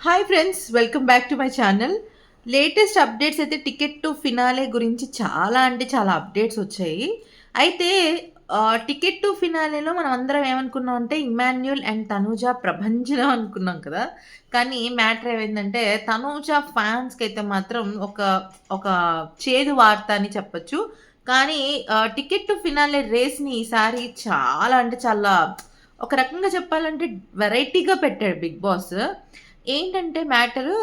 Hi friends! Welcome back to my channel. Latest updates అయితే ticket to finale గురించి చాలా అంటే చాలా అప్డేట్స్ వచ్చాయి. అయితే టికెట్ టు ఫినాలేలో మనం అందరం ఏమనుకున్నాం అంటే ఇమ్మాన్యూల్ అండ్ తనూజ ప్రభంజనం అనుకున్నాం కదా! కానీ మ్యాటర్ ఏమైందంటే తనూజ ఫ్యాన్స్‌కైతే మాత్రం ఒక చేదు వార్త అని చెప్పొచ్చు. కానీ టికెట్ టు ఫినాలే రేస్‌ని ఈసారి చాలా అంటే చాలా ఒక రకంగా చెప్పాలంటే వెరైటీగా పెట్టాడు బిగ్ బాస్. ఏంటంటే మ్యాటరు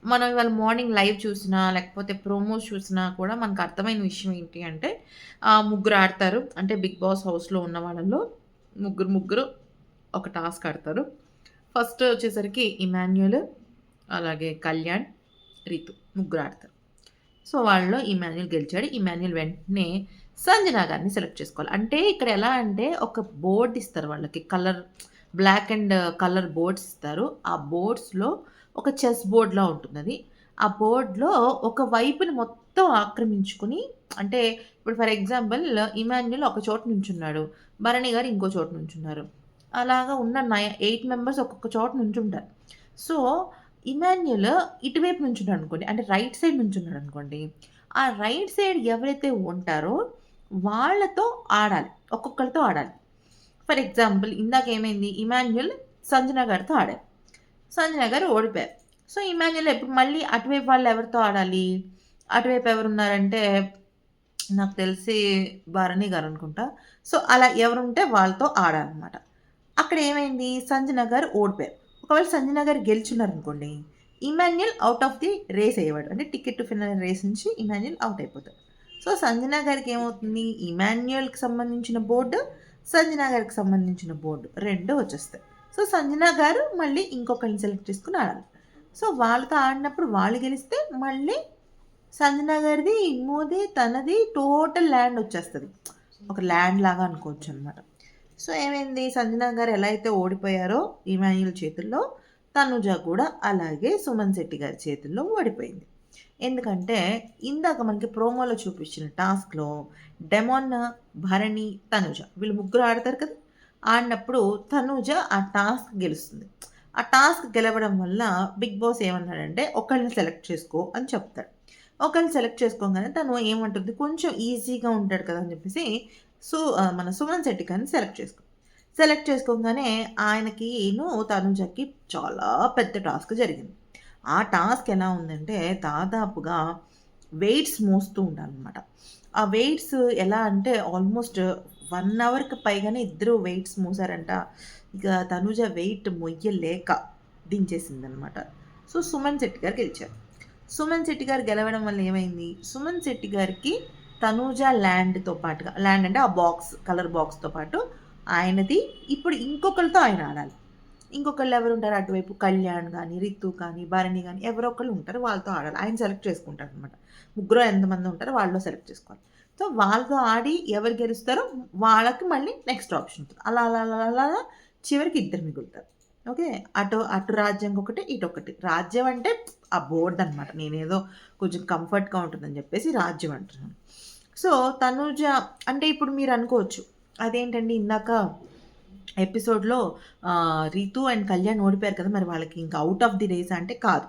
మనం ఇవాళ మార్నింగ్ లైవ్ చూసినా, లేకపోతే ప్రోమోస్ చూసినా కూడా మనకు అర్థమైన విషయం ఏంటి అంటే ముగ్గురు ఆడతారు. అంటే బిగ్ బాస్ హౌస్‌లో ఉన్న వాళ్ళలో ముగ్గురు ఒక టాస్క్ ఆడతారు. ఫస్ట్ వచ్చేసరికి ఇమాన్యుయల్, అలాగే కళ్యాణ్, రితు ముగ్గురు ఆడతారు. సో, వాళ్ళలో ఇమాన్యుయల్ గెలిచాడు. ఇమాన్యుయల్ వెంటనే సంజన గారిని సెలెక్ట్ చేసుకోవాలి. అంటే ఇక్కడ ఎలా అంటే ఒక బోర్డ్ ఇస్తారు వాళ్ళకి. బ్లాక్ అండ్ కలర్ బోర్డ్స్ ఇస్తారు. ఆ బోర్డ్స్‌లో ఒక చెస్ బోర్డ్‌లా ఉంటుందది. ఆ బోర్డ్‌లో ఒక వైపుని మొత్తం ఆక్రమించుకొని అంటే ఇప్పుడు ఫర్ ఎగ్జాంపుల్ ఇమాన్యుయల్ ఒక చోట నుంచున్నాడు. భరణి గారు ఇంకో చోట నుంచున్నారు. అలాగా ఉన్న 8 మెంబర్స్ ఒక్కొక్క చోట నుంచుంటారు. సో, ఇమాన్యుయల్ ఇటువైపు నుంచున్నాడనుకోండి. అంటే రైట్ సైడ్ నుంచున్నాడనుకోండి. ఆ రైట్ సైడ్ ఎవరైతే ఉంటారో వాళ్ళతో ఆడాలి. ఒక్కొక్కళ్ళతో ఆడాలి. ఫర్ ఎగ్జాంపుల్ ఇందాకేమైంది ఇమాన్యుయల్ సంజన గారితో ఆడారు. సంజన గారు ఓడిపోయారు. సో, ఇమాన్యుయల్ ఎప్పుడు మళ్ళీ అటువైపు వాళ్ళు ఎవరితో ఆడాలి? అటువైపు ఎవరున్నారంటే నాకు తెలిసి భరణి గారనుకుంటా. సో, అలా ఎవరుంటే వాళ్ళతో ఆడాలనమాట. అక్కడ ఏమైంది సంజన గారు ఓడిపోయారు. ఒకవేళ సంజన గారు గెలిచున్నారనుకోండి, Emmanuel out of the race అయ్యేవాడు. అంటే టికెట్ టు ఫినాలే రేస్ నుంచి ఇమాన్యుయల్ ఔట్ అయిపోతాడు. సో, సంజన గారికి ఏమవుతుంది ఇమాన్యుయల్‌కి సంబంధించిన బోర్డు, సంజన గారికి సంబంధించిన బోర్డు 2 వచ్చేస్తాయి. సో, సంజన గారు మళ్ళీ ఇంకొకళ్ళని సెలెక్ట్ చేసుకొని ఆడాలి. సో, వాళ్ళతో ఆడినప్పుడు వాళ్ళు గెలిస్తే మళ్ళీ సంజన గారిది, ఇమ్మూది, తనది టోటల్ ల్యాండ్ వచ్చేస్తది. ఒక ల్యాండ్ లాగా అనుకోవచ్చనమాట. సో, ఏమైంది సంజన గారు ఎలా అయితే ఓడిపోయారో ఇమాన్యుయల్ చేతుల్లో, తనుజ కూడా అలాగే సుమన్ శెట్టి గారి చేతుల్లో ఓడిపోయింది. ఎందుకంటే ఇందాక మనకి ప్రోమోలో చూపించిన టాస్క్‌లో డెమోన్, భరణి, తనుజ వీళ్ళు ముగ్గురు ఆడతారు కదా! ఆడినప్పుడు తనూజ ఆ టాస్క్ గెలుస్తుంది. ఆ టాస్క్ గెలవడం వల్ల బిగ్ బాస్ ఏమన్నాడంటే ఒకళ్ళని సెలెక్ట్ చేసుకో అని చెప్తాడు. ఒకళ్ళని సెలెక్ట్ చేసుకోగానే తను ఏమంటుంది కొంచెం ఈజీగా ఉంటాడు కదా! అని చెప్పేసి మన సుమన్ శెట్టి గారిని సెలెక్ట్ చేసుకోగానే ఆయనకిను తనుజకి చాలా పెద్ద టాస్క్ జరిగింది. ఆ టాస్క్ ఎలా ఉందంటే దాదాపుగా వెయిట్స్ మోస్తూ ఉండాలనమాట. ఆ వెయిట్స్ ఎలా అంటే ఆల్మోస్ట్ 1 అవర్‌కి పైగానే ఇద్దరు వెయిట్స్ మోసారంట. ఇక తనుజ వెయిట్ మొయ్యలేక దించేసిందనమాట. సో, సుమన్ శెట్టి గారు గెలిచారు. సుమన్ శెట్టి గారు గెలవడం వల్ల ఏమైంది? సుమన్ శెట్టి గారికి తనూజ ల్యాండ్‌తో పాటుగా ల్యాండ్ అంటే ఆ బాక్స్ కలర్ బాక్స్‌తో పాటు ఆయనది ఇప్పుడు ఇంకొకళ్ళతో ఆయన ఆడాలి. ఇంకొకళ్ళు ఎవరుంటారు అటువైపు కళ్యాణ్ గాని, రితు కానీ, భరణి గాని ఎవరో ఒకళ్ళు ఉంటారు. వాళ్ళతో ఆడాలి. ఆయన సెలెక్ట్ చేసుకుంటాడనమాట. ముగ్గురో ఎంతమంది ఉంటారో వాళ్ళలో సెలెక్ట్ చేసుకోవాలి. సో, వాళ్ళతో ఆడి ఎవరు గెలుస్తారో వాళ్ళకి మళ్ళీ నెక్స్ట్ ఆప్షన్ ఉంటుంది. అలా చివరికి ఇద్దరు మిగులుతారు. ఓకే. అటు రాజ్యం ఒకటి, ఇటొకటి. రాజ్యం అంటే ఆ బోర్డ్ అనమాట. నేనేదో కొంచెం కంఫర్ట్‌గా ఉంటుందని చెప్పేసి రాజ్యం అంటున్నాను. సో, తనూజ అంటే ఇప్పుడు మీరనుకోవచ్చు. అదేంటండి ఇందాక ఎపిసోడ్‌లో రితు అండ్ కళ్యాణ్ ఓడిపోయారు కదా! మరి వాళ్ళకి ఇంకా ఔట్ ఆఫ్ ది రేసా అంటే కాదు.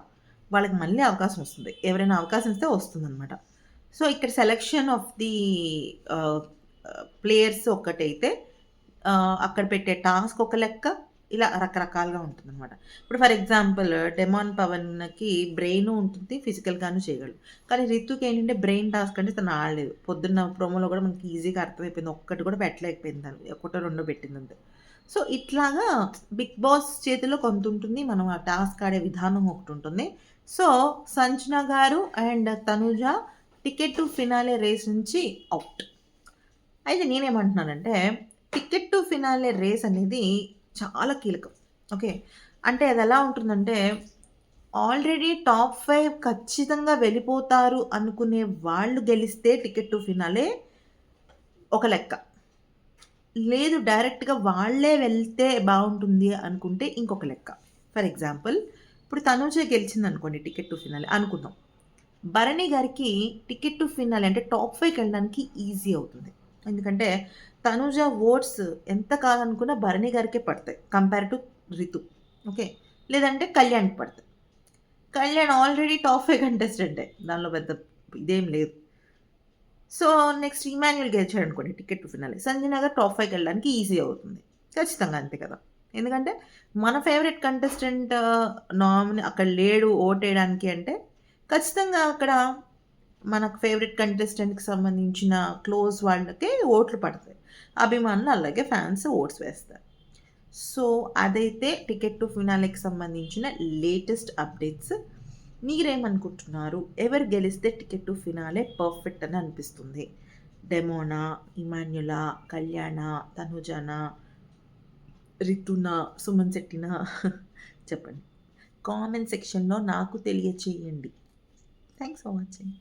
వాళ్ళకి మళ్ళీ అవకాశం వస్తుంది. ఎవరైనా అవకాశం ఇస్తే వస్తుందనమాట. సో, ఇక్కడ సెలక్షన్ ఆఫ్ ది ఆహ్, ప్లేయర్స్ ఒక్కటైతే అక్కడ పెట్టే టాస్క్ ఒక లెక్క, ఇలా రకరకాలుగా ఉంటుందనమాట. ఇప్పుడు ఫర్ ఎగ్జాంపుల్ 'డెమాన్ పవన్‌కి' బ్రెయిను ఉంటుంది, ఫిజికల్‌గాను చేయగలడు. కానీ రితుకి ఏంటంటే బ్రెయిన్ టాస్క్ అంటే తను ఆడలేదు. పొద్దున్న ప్రోమోలో కూడా మనకి ఈజీగా అర్థమైపోయింది. ఒక్కటి కూడా పెట్టలేకపోయింది తను. ఒకటో రెండో పెట్టిందంతే. సో, ఇట్లాగా బిగ్ బాస్ చేతిలో కొంతుంటుంది. మనం ఆ టాస్క్ ఆడే విధానం ఒకటుంటుంది. సో, సంజన గారు and Tanuja ticket to finale race నుంచి ఔట్. అయితే నేనేమంటున్నానంటే, టికెట్ టు ఫినాలే రేస్ అనేది చాలా కీలకం. ఓకే. అంటే అదెలా ఉంటుందంటే, ఆల్రెడీ టాప్ 5 ఖచ్చితంగా వెళ్ళిపోతారు అనుకునే వాళ్ళు గెలిస్తే టికెట్ టు ఫినాలే ఒక లెక్క. లేదు డైరెక్ట్‌గా వాళ్ళే వెళ్తే బావుంటుంది అనుకుంటే ఇంకొక లెక్క. ఫర్ ఎగ్జాంపుల్ ఇప్పుడు తనూజ గెలిచిందనుకోండి టికెట్ టు ఫినాలే అనుకుందాం. భరణి గారికి టికెట్ టు ఫినాలే అంటే టాప్ 5కెళ్ళడానికి ఈజీ అవుతుంది. ఎందుకంటే తనూజ ఓట్స్ ఎంత కాదనుకున్నా భరణి గారికే పడతాయి. Compare to Ritu. ఓకే. లేదంటే కళ్యాణ్‌కి పడతాయి. కళ్యాణ్ ఆల్రెడీ టాప్ 5 కంటెస్టెంటే. దానిలో పెద్ద ఇదేం లేదు. సో, నెక్స్ట్ ఇమాన్యుల్ గెలిచాడనుకోండి ticket to finale. Sanjay Nagar top 5కి వెళ్ళడానికి ఈజీ అవుతుంది. ఖచ్చితంగా అంతే కదా! ఎందుకంటే మన ఫేవరెట్ కంటెస్టెంట్ అక్కడ లేడు ఓటేయడానికి అంటే ఖచ్చితంగా అక్కడ మనకు ఫేవరెట్ కంటెస్టెంట్‌కి సంబంధించిన క్లోజ్ వాళ్ళకే ఓట్లు పడతాయి. అభిమానులు అలాగే ఫ్యాన్స్ ఓట్స్ వేస్తారు. సో, అదైతే టికెట్ టు ఫినాలేకి సంబంధించిన లేటెస్ట్ అప్డేట్స్. మీరేమనుకుంటున్నారు? ఎవరు గెలిస్తే టికెట్ టు ఫినాలే పర్ఫెక్ట్ అని అనిపిస్తుంది? డెమోనా? ఇమాన్యులా? కళ్యాణా? తనుజానా? రితునా? సుమన్ శెట్టినా? చెప్పండి. కామెంట్ సెక్షన్‌లో నాకు తెలియచేయండి. Thanks for watching.